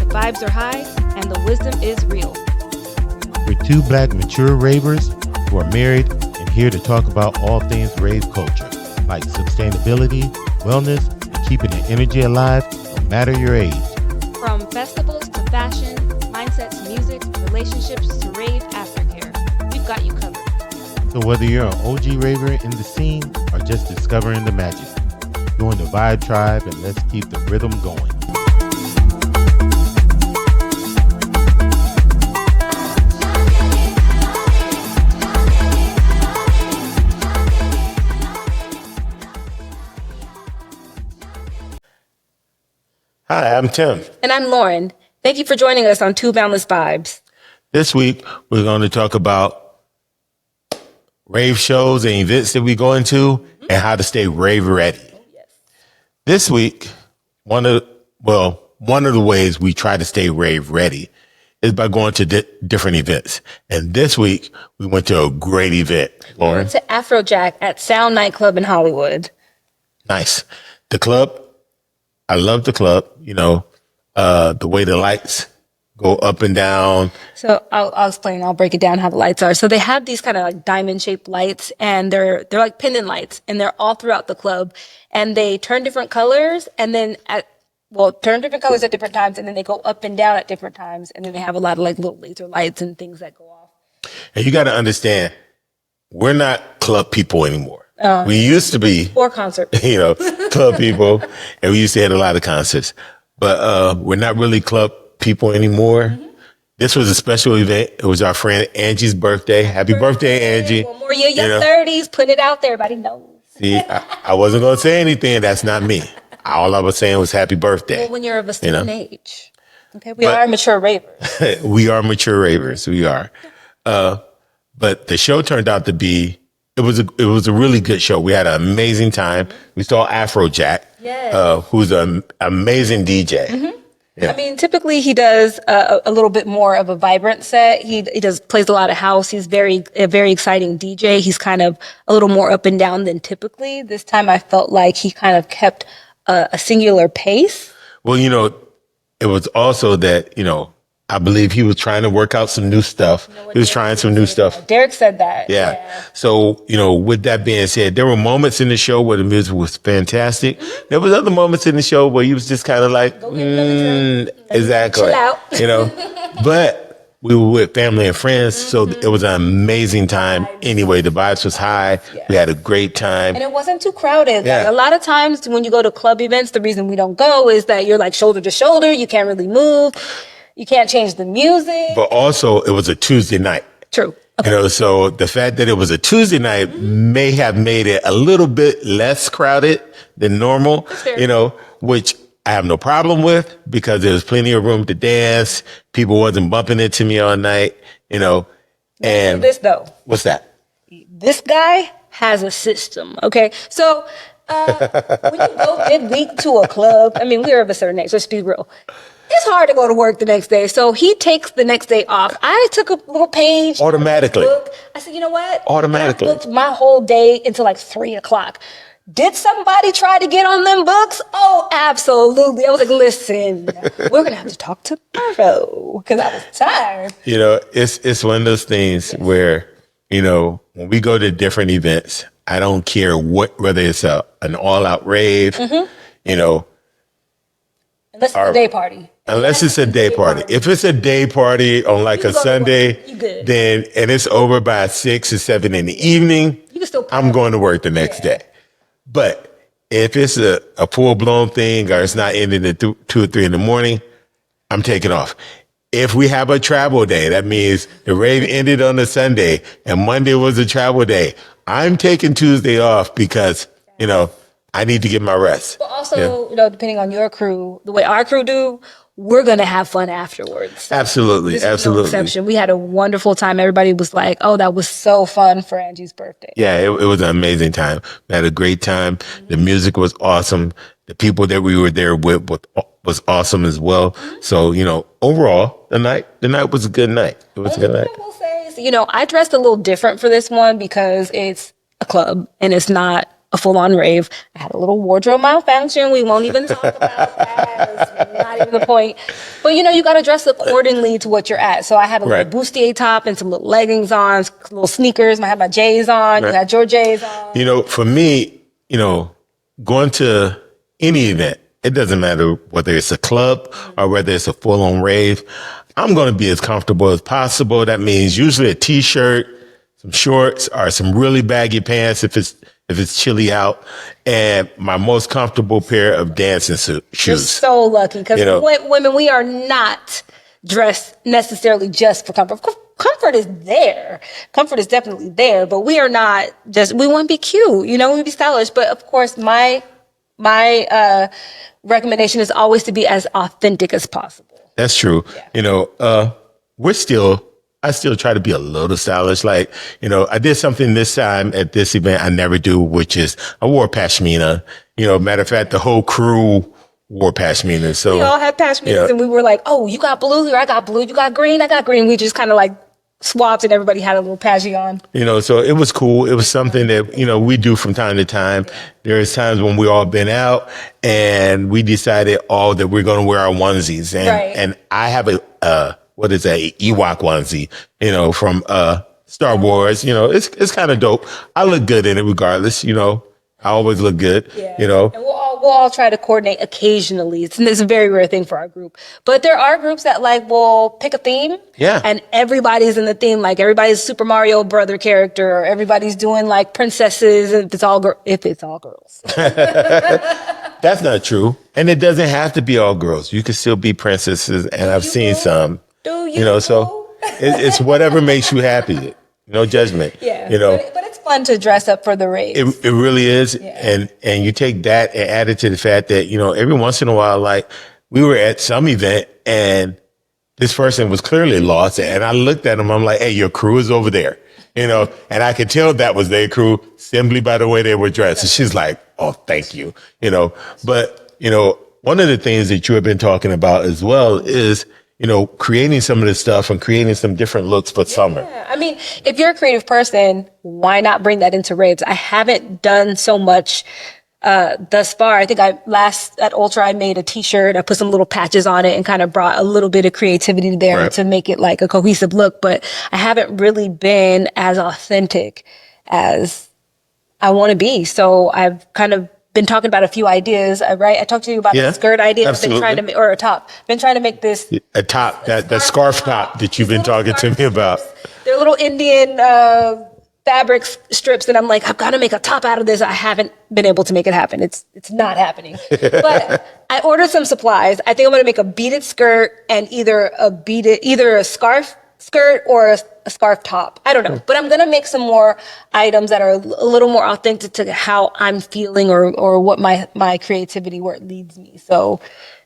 vibes are high and the wisdom is real. We're two black mature ravers who are married and here to talk about all things rave culture, like sustainability, wellness, and keeping the energy alive no matter your age. From festivals to fashion, mindsets to music, relationships to rave aftercare, we've got you covered. So whether you're an OG raver in the scene or just discovering the magic, join the Vibe Tribe and let's keep the rhythm going. Hi, I'm Tim. And I'm Lauren. Thank you for joining us on Two Boundless Vibes. This week, we're going to talk about rave shows and events that we go into and how to stay rave ready. Oh, yes. This week, one of the ways we try to stay rave ready is by going to different events. And this week, we went to a great event. Lauren? We went to Afrojack at Sound Nightclub in Hollywood. Nice. The club, I love the club, the way the lights go up and down. So I'll explain. I'll break it down how the lights are. So they have these kind of like diamond shaped lights, and they're like pendant lights, and they're all throughout the club, and they turn different colors, and then turn different colors at different times, and then they go up and down at different times, and then they have a lot of like little laser lights and things that go off. And you got to understand, we're not club people anymore. We used to be, or concert, club people, and we used to have a lot of concerts, but we're not really club people anymore. Mm-hmm. This was a special event. It was our friend Angie's birthday. Happy birthday, Angie. One more year, your 30s. Put it out there. Everybody knows. See, I wasn't going to say anything. That's not me. All I was saying was happy birthday. Well, when you're of a certain age. Okay, we are mature ravers. We are mature ravers. We are. But the show turned out to be, it was a really good show. We had an amazing time. We saw Afrojack, who's an amazing DJ. Mm-hmm. Yeah. I mean, typically he does a little bit more of a vibrant set. He plays a lot of house. He's a very exciting DJ. He's kind of a little more up and down than typically. This time I felt like he kind of kept a singular pace. Well, it was also that, I believe he was trying to work out some new stuff. He was trying some new stuff. Derek said that. Yeah. So, with that being said, there were moments in the show where the music was fantastic. Mm-hmm. There was other moments in the show where he was just kind of like, exactly. Chill out. But we were with family and friends, so it was an amazing time. Anyway, the vibes was high. Yeah. We had a great time. And it wasn't too crowded. Yeah. Like, a lot of times when you go to club events, the reason we don't go is that you're like shoulder to shoulder. You can't really move. You can't change the music. But also, it was a Tuesday night. True. Okay. So the fact that it was a Tuesday night may have made it a little bit less crowded than normal, which I have no problem with because there was plenty of room to dance. People wasn't bumping into me all night, And this though. What's that? This guy has a system. Okay. So, when you go midweek to a club, I mean, we're of a certain age. Let's be real. It's hard to go to work the next day. So he takes the next day off. I took a little page. Automatically. Book. I said, you know what? Automatically. I booked my whole day until like 3:00. Did somebody try to get on them books? Oh, absolutely. I was like, listen, we're going to have to talk tomorrow because I was tired. It's one of those things where, when we go to different events, I don't care whether it's an all-out rave, Unless it's a day party. Unless it's a day party. If it's a day party on like a Sunday, then and it's over by 6 or 7 in the evening, I'm going to work the next day. But if it's a full-blown thing or it's not ending at 2 or 3 in the morning, I'm taking off. If we have a travel day, that means the rave ended on a Sunday and Monday was a travel day. I'm taking Tuesday off because, I need to get my rest. But also, depending on your crew, the way our crew do, we're going to have fun afterwards. Absolutely. No exception. We had a wonderful time. Everybody was like, oh, that was so fun for Angie's birthday. Yeah, it was an amazing time. We had a great time. Mm-hmm. The music was awesome. The people that we were there with was awesome as well. Mm-hmm. So, overall, the night was a good night. It was a good night. I will say is, I dressed a little different for this one because it's a club and it's not a full-on rave. I had a little wardrobe malfunction. We won't even talk about that. That's not even the point. But, you got to dress accordingly to what you're at. So I had a little bustier top and some little leggings on, little sneakers. I had my J's on. You had your J's on. For me, going to any event, it doesn't matter whether it's a club or whether it's a full-on rave, I'm going to be as comfortable as possible. That means usually a t-shirt, some shorts, or some really baggy pants if it's chilly out, and my most comfortable pair of dancing shoes. You're so lucky because women, we are not dressed necessarily just for comfort. Comfort is there. Comfort is definitely there, but we are not we want to be cute, we want to be stylish. But of course, my recommendation is always to be as authentic as possible. That's true. Yeah. I still try to be a little stylish. Like, I did something this time at this event I never do, which is I wore pashmina. Matter of fact, the whole crew wore pashmina. So we all had pashminas and we were like, oh, you got blue here, I got blue. You got green, I got green. We just kind of like swapped and everybody had a little pashy on. So it was cool. It was something that, we do from time to time. There's times when we all been out and we decided that we're going to wear our onesies. And I have what is that? Ewok onesie, from Star Wars. It's kind of dope. I look good in it regardless. I always look good. Yeah. And we'll all try to coordinate occasionally. It's a very rare thing for our group. But there are groups that will pick a theme. Yeah. And everybody's in the theme. Like everybody's Super Mario Brother character, or everybody's doing like princesses, and if it's all girls. That's not true. And it doesn't have to be all girls. You can still be princesses, and I've seen some. Do you? So it's whatever makes you happy. No judgment. Yeah. But it's fun to dress up for the rave. It really is. Yeah. And you take that and add it to the fact that, every once in a while, like we were at some event and this person was clearly lost. And I looked at him. I'm like, hey, your crew is over there, and I could tell that was their crew simply by the way they were dressed. And she's like, oh, thank you. But, one of the things that you have been talking about as well is, creating some of this stuff and creating some different looks for summer. Yeah. I mean, if you're a creative person, why not bring that into raves? I haven't done so much thus far. I think at Ultra, I made a t-shirt. I put some little patches on it and kind of brought a little bit of creativity there to make it like a cohesive look. But I haven't really been as authentic as I want to be. So I've kind of been talking about a few ideas, right? I talked to you about the skirt idea. Absolutely. I've been trying to or a top. Been trying to make this a top, that scarf top that you've been talking to me about. They're little Indian fabric strips, and I'm like, I've got to make a top out of this. I haven't been able to make it happen. It's not happening. But I ordered some supplies. I think I'm going to make a beaded skirt and either a scarf skirt or a scarf top. I don't know. But I'm going to make some more items that are a little more authentic to how I'm feeling or what my creativity, where it leads me. So,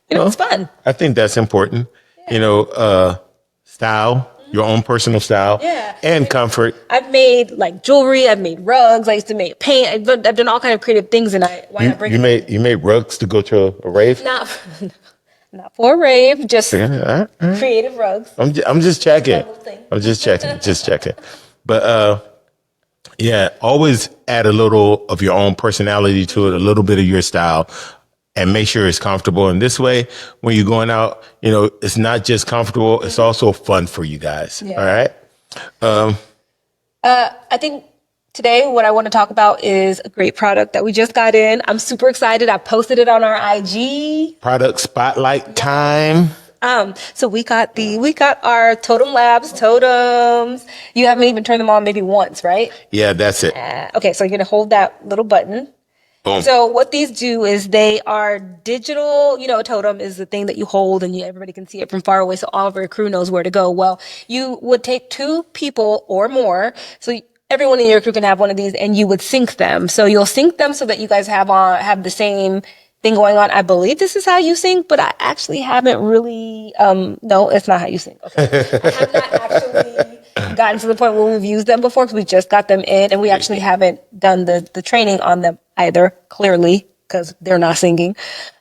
it's fun. I think that's important. Yeah. Style, your own personal style, and comfort. I've made like jewelry. I've made rugs. I used to make paint. I've done all kind of creative things, and why not bring you made rugs to go to a rave? Not for a rave, just creative rugs. I'm just checking. Just checking. But always add a little of your own personality to it, a little bit of your style, and make sure it's comfortable. And this way, when you're going out, it's not just comfortable, it's also fun for you guys. Yeah. All right. I think today, what I want to talk about is a great product that we just got in. I'm super excited. I posted it on our IG. Product spotlight time. So we got our Totem Labs totems. You haven't even turned them on maybe once, right? Yeah, that's it. Okay, so you're gonna hold that little button. Boom. So what these do is they are digital. A totem is the thing that you hold and everybody can see it from far away, so all of your crew knows where to go. Well, you would take 2 people or more, so everyone in your crew can have one of these, and you would sync them. So you'll sync them so that you guys have the same thing going on. I believe this is how you sync, but I actually haven't really, no, it's not how you sync. Okay. I have not actually gotten to the point where we've used them before because we just got them in and we actually haven't done the training on them either, clearly, because they're not singing.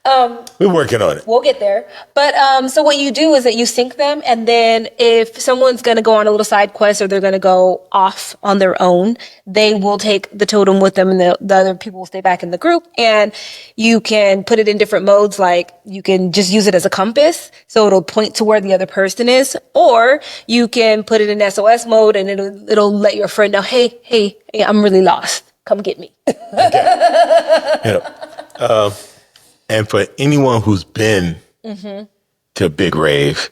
We're working on it. We'll get there. But so what you do is that you sync them, and then if someone's going to go on a little side quest or they're going to go off on their own, they will take the totem with them, and the other people will stay back in the group. And you can put it in different modes, like you can just use it as a compass, so it'll point to where the other person is, or you can put it in SOS mode, and it'll let your friend know, hey, I'm really lost. Come get me. Okay. And for anyone who's been to a big rave,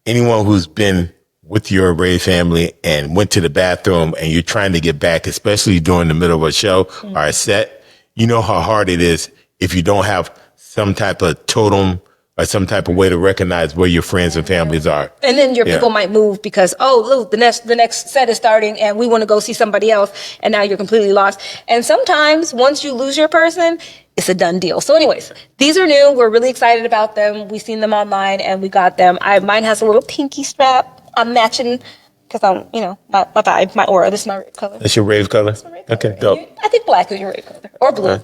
anyone who's been with your rave family and went to the bathroom and you're trying to get back, especially during the middle of a show or a set, you know how hard it is if you don't have some type of totem or some type of way to recognize where your friends and families are. And then your people might move because, look, the next set is starting and we want to go see somebody else, and now you're completely lost. And sometimes once you lose your person, it's a done deal. So anyways, these are new. We're really excited about them. We've seen them online and we got them. Mine has a little pinky strap. I'm matching because I'm, my vibe, my aura. This is my rave color. That's your rave color? That's my rave color. Okay, dope. I think black is your rave color. Or blue.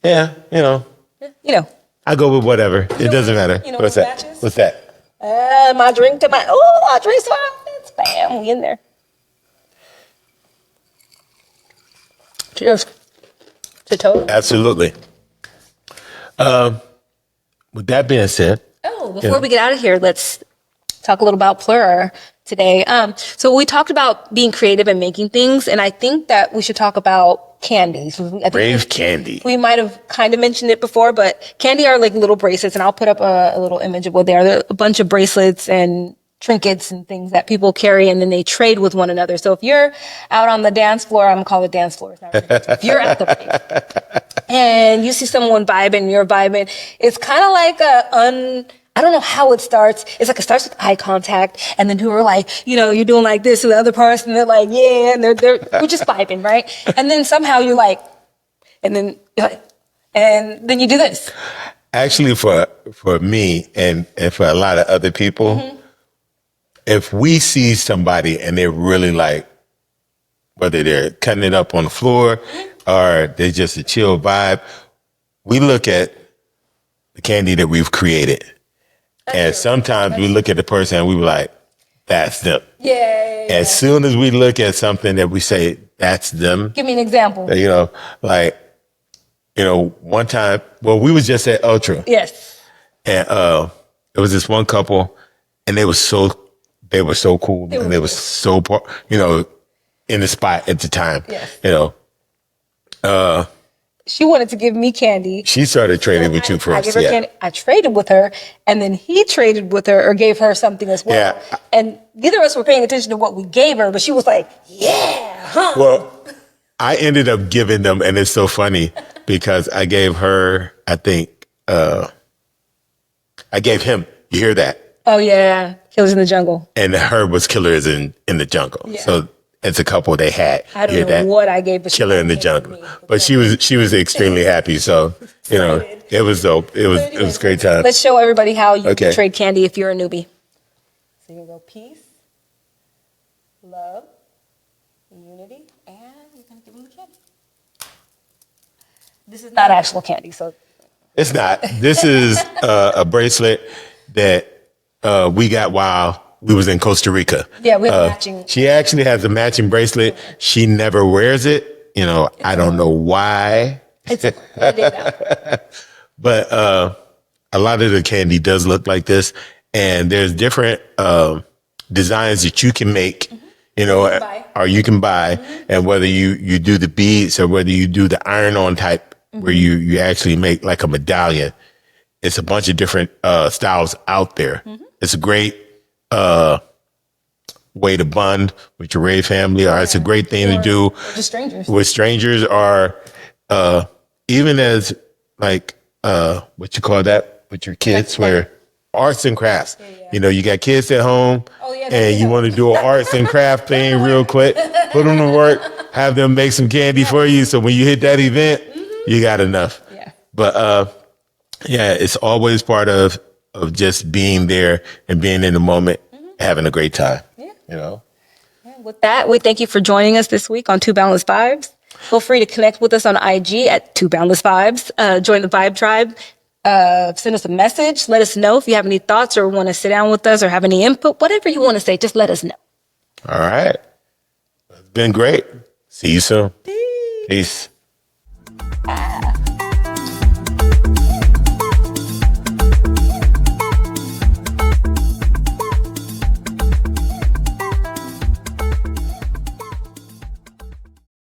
Yeah, I go with whatever. It doesn't matter. What's that? Matches? What's that? My drink to my drinks to my outfits. Bam, we in there. Cheers. To Totem. Absolutely. With that being said. Before we get out of here, let's talk a little about Plur today. So we talked about being creative and making things, and I think that we should talk about candies. Rave candy. We might have kind of mentioned it before, but candy are like little bracelets, and I'll put up a little image of what they are. They're a bunch of bracelets and trinkets and things that people carry, and then they trade with one another. So if you're out on the dance floor, I'm gonna call it dance floor. It's not really. If you're at the rave and you see someone vibing, you're vibing, it's kind of like I don't know how it starts. It's like it starts with eye contact, and then who are like, you're doing like this to the other person. They're like, yeah, and we're just vibing, right? And then somehow you're like, and then you do this. Actually, for me and for a lot of other people, if we see somebody and they're really like, whether they're cutting it up on the floor or they're just a chill vibe, we look at the candy that we've created. And sometimes we look at the person and we be like, that's them. Yeah. As soon as we look at something that we say, that's them. Give me an example. One time, we was just at Ultra. Yes. And it was this one couple and they were so cool. And they were so, in the spot at the time. Yes. She wanted to give me candy. She started trading with you first. I gave her candy. I traded with her, and then he traded with her or gave her something as well. Yeah. And neither of us were paying attention to what we gave her, but she was like, yeah. Huh. Well, I ended up giving them, and it's so funny because I gave her, I think, I gave him, you hear that? Oh, yeah. Killers in the Jungle. And her was Killers in the Jungle. Yeah. So it's a couple they had. I don't know what I gave, but Killer in the Jungle. But she was extremely happy. So, it was dope. It was a great time. Let's show everybody how you can trade candy if you're a newbie. So you go peace, love, unity, and you're going to give them the candy. This is not actual candy, so. It's not. This is a bracelet that we got while we was in Costa Rica. Yeah, we have matching. She actually has a matching bracelet. She never wears it. I don't know why. But a lot of the candy does look like this. And there's different designs that you can make, or you can buy. And whether you do the beads or whether you do the iron-on type, where you actually make like a medallion. It's a bunch of different styles out there. It's a great way to bond with your rave family, or it's a great thing to do just strangers. With strangers, or even as like what you call that with your kids, where arts and crafts. You got kids at home, and you want to do an arts and craft thing real quick. Put them to work, have them make some candy for you, so when you hit that event, you got enough. But it's always part of just being there and being in the moment, having a great time. With that, we thank you for joining us this week on Boundless Vibes. Feel free to connect with us on IG at Boundless Vibes. Join the Vibe Tribe. Send us a message. Let us know if you have any thoughts or want to sit down with us or have any input. Whatever you want to say, just let us know. All right. It's been great. See you soon. Peace.